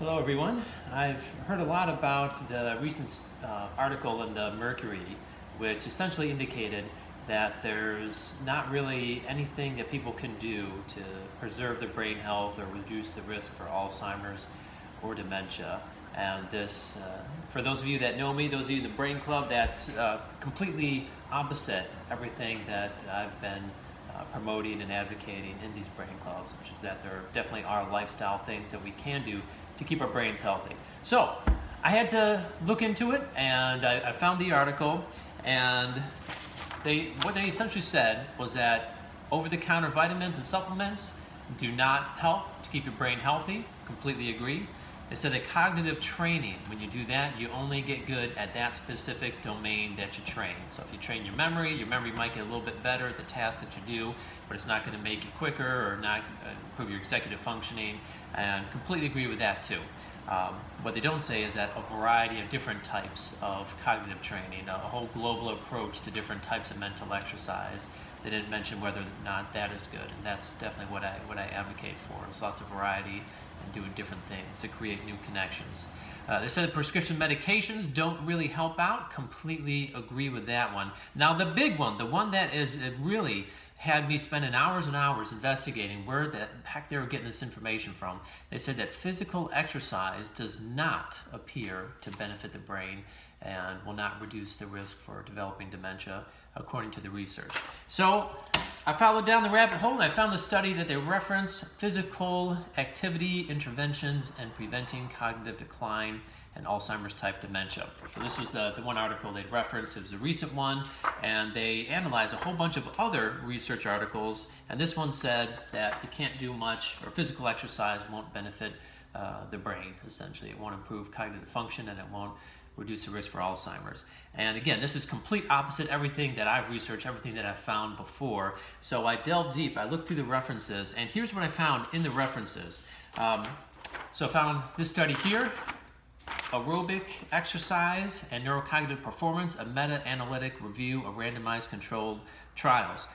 Hello everyone. I've heard a lot about the recent article in the Mercury, which essentially indicated that there's not really anything that people can do to preserve their brain health or reduce the risk for Alzheimer's or dementia. And this, for those of you that know me, those of you in the Brain Club, that's completely opposite everything that I've been promoting and advocating in these brain clubs, which is that there definitely are lifestyle things that we can do to keep our brains healthy. So I had to look into it, and I found the article, and what they essentially said was that over-the-counter vitamins and supplements do not help to keep your brain healthy. Completely agree. They said that cognitive training, when you do that, you only get good at that specific domain that you train. So if you train your memory might get a little bit better at the tasks that you do, but it's not going to make you quicker or not improve your executive functioning, and completely agree with that too. What they don't say is that a variety of different types of cognitive training, a whole global approach to different types of mental exercise. They didn't mention whether or not that is good, and that's definitely what I advocate for. There's lots of variety and doing different things to create new connections. They said that prescription medications don't really help out. Completely agree with that one. Now the big one, the one that is it really had me spending hours and hours investigating where the heck they were getting this information from. They said that physical exercise does not appear to benefit the brain and will not reduce the risk for developing dementia, according to the research. So I followed down the rabbit hole and I found a study that they referenced physical activity interventions and preventing cognitive decline and Alzheimer's type dementia. So this was the one article they'd referenced. It was a recent one, and they analyzed a whole bunch of other research articles, and this one said that you can't do much, or physical exercise won't benefit the brain, essentially. It won't improve cognitive function, and it won't reduce the risk for Alzheimer's. And again, this is complete opposite everything that I've researched, everything that I've found before. So I delved deep, I looked through the references, and here's what I found in the references. So I found this study here, Aerobic Exercise and Neurocognitive Performance, a meta-analytic review of randomized controlled trials.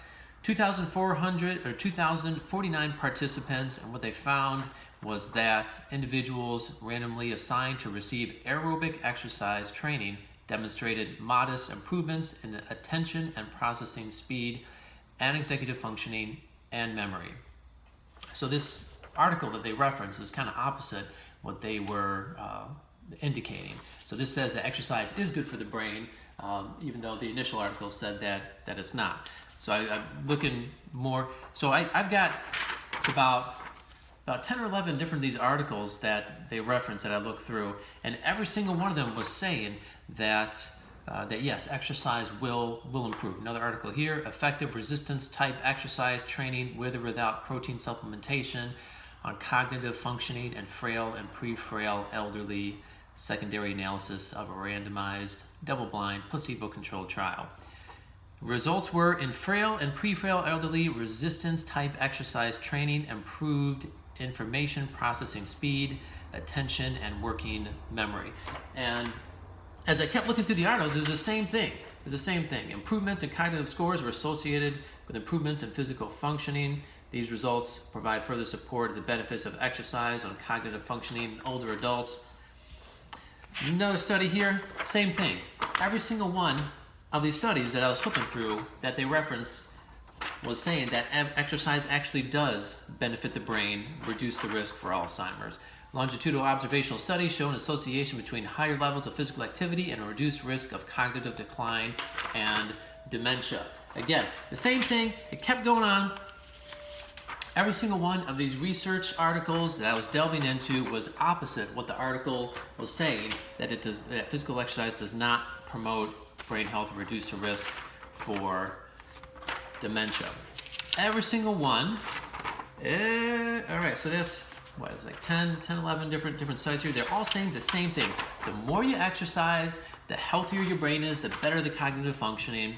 2,049 participants, and what they found was that individuals randomly assigned to receive aerobic exercise training demonstrated modest improvements in attention and processing speed and executive functioning and memory. So this article that they reference is kind of opposite what they were indicating. So this says that exercise is good for the brain, even though the initial article said that it's not. So I'm looking more. So I've got, it's about 10 or 11 different of these articles that they reference that I looked through, and every single one of them was saying that yes, exercise will improve. Another article here, effective resistance type exercise training with or without protein supplementation on cognitive functioning and frail and pre-frail elderly, secondary analysis of a randomized, double-blind, placebo-controlled trial. Results were in frail and pre-frail elderly, resistance type exercise training improved information processing speed, attention, and working memory. And as I kept looking through the articles, it was the same thing. It was the same thing. Improvements in cognitive scores were associated with improvements in physical functioning. These results provide further support of the benefits of exercise on cognitive functioning in older adults. Another study here, same thing. Every single one of these studies that I was flipping through that they referenced was saying that exercise actually does benefit the brain, reduce the risk for Alzheimer's. Longitudinal observational studies show an association between higher levels of physical activity and a reduced risk of cognitive decline and dementia. Again, the same thing, it kept going on. Every single one of these research articles that I was delving into was opposite what the article was saying, that physical exercise does not promote brain health or reduce the risk for dementia. Every single one. All right, so that's, what, it's like 10, 11 different studies here. They're all saying the same thing. The more you exercise, the healthier your brain is, the better the cognitive functioning,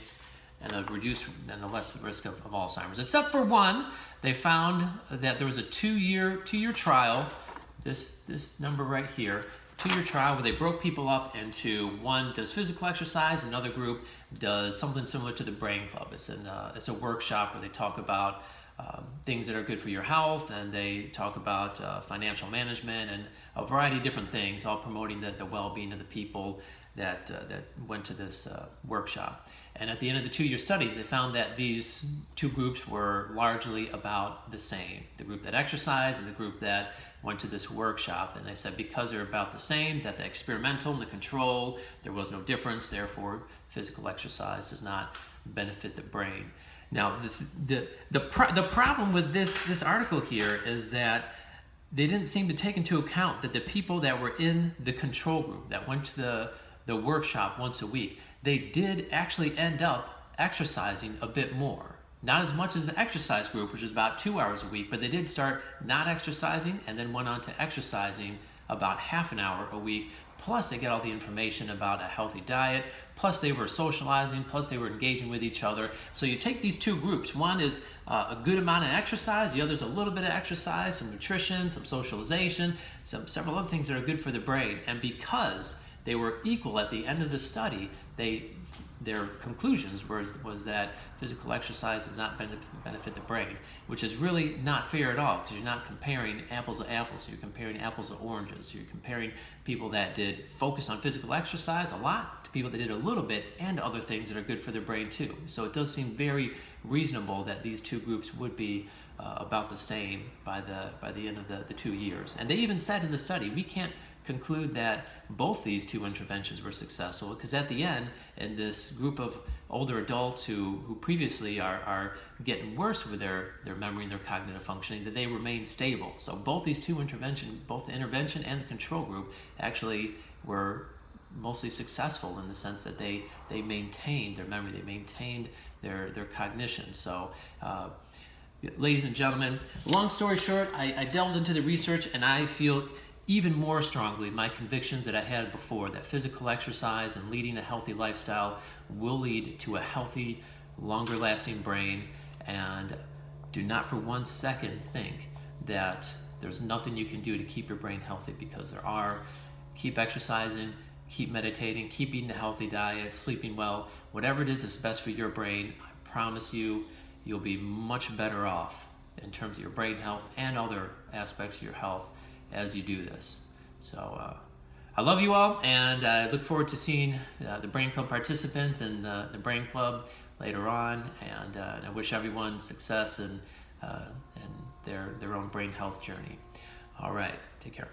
and the less the risk of Alzheimer's. Except for one, they found that there was a two-year trial, this number right here, 2-year trial where they broke people up into one does physical exercise, another group does something similar to the Brain Club. It's a workshop where they talk about things that are good for your health, and they talk about financial management and a variety of different things, all promoting the well-being of the people that went to this workshop. And at the end of the 2-year studies, they found that these two groups were largely about the same. The group that exercised and the group that went to this workshop. And they said because they're about the same, that the experimental and the control, there was no difference. Therefore, physical exercise does not benefit the brain. Now, the problem with this article here is that they didn't seem to take into account that the people that were in the control group that went to the workshop once a week, they did actually end up exercising a bit more. Not as much as the exercise group, which is about 2 hours a week, but they did start not exercising and then went on to exercising about half an hour a week. Plus, they get all the information about a healthy diet. Plus, they were socializing. Plus, they were engaging with each other. So you take these two groups. One is a good amount of exercise. The other is a little bit of exercise, some nutrition, some socialization, several other things that are good for the brain. And because they were equal at the end of the study, their conclusions was that physical exercise does not benefit the brain, which is really not fair at all, because you're not comparing apples to apples. You're comparing apples to oranges. You're comparing people that did focus on physical exercise a lot to people that did a little bit and other things that are good for their brain too. So it does seem very reasonable that these two groups would be about the same by the end of the 2 years. And they even said in the study, we can't conclude that both these two interventions were successful, because at the end, in this group of older adults who previously are getting worse with their memory and their cognitive functioning, that they remain stable. So both these two interventions, both the intervention and the control group, actually were mostly successful in the sense that they maintained their memory, they maintained their cognition. So ladies and gentlemen, long story short, I delved into the research, and I feel even more strongly my convictions that I had before, that physical exercise and leading a healthy lifestyle will lead to a healthy, longer lasting brain. And do not for 1 second think that there's nothing you can do to keep your brain healthy, because there are. Keep exercising, keep meditating, keep eating a healthy diet, sleeping well, whatever it is that's best for your brain. I promise you, you'll be much better off in terms of your brain health and other aspects of your health as you do this. So I love you all, and I look forward to seeing the Brain Club participants and the Brain Club later on, and I wish everyone success in their own brain health journey. All right, take care.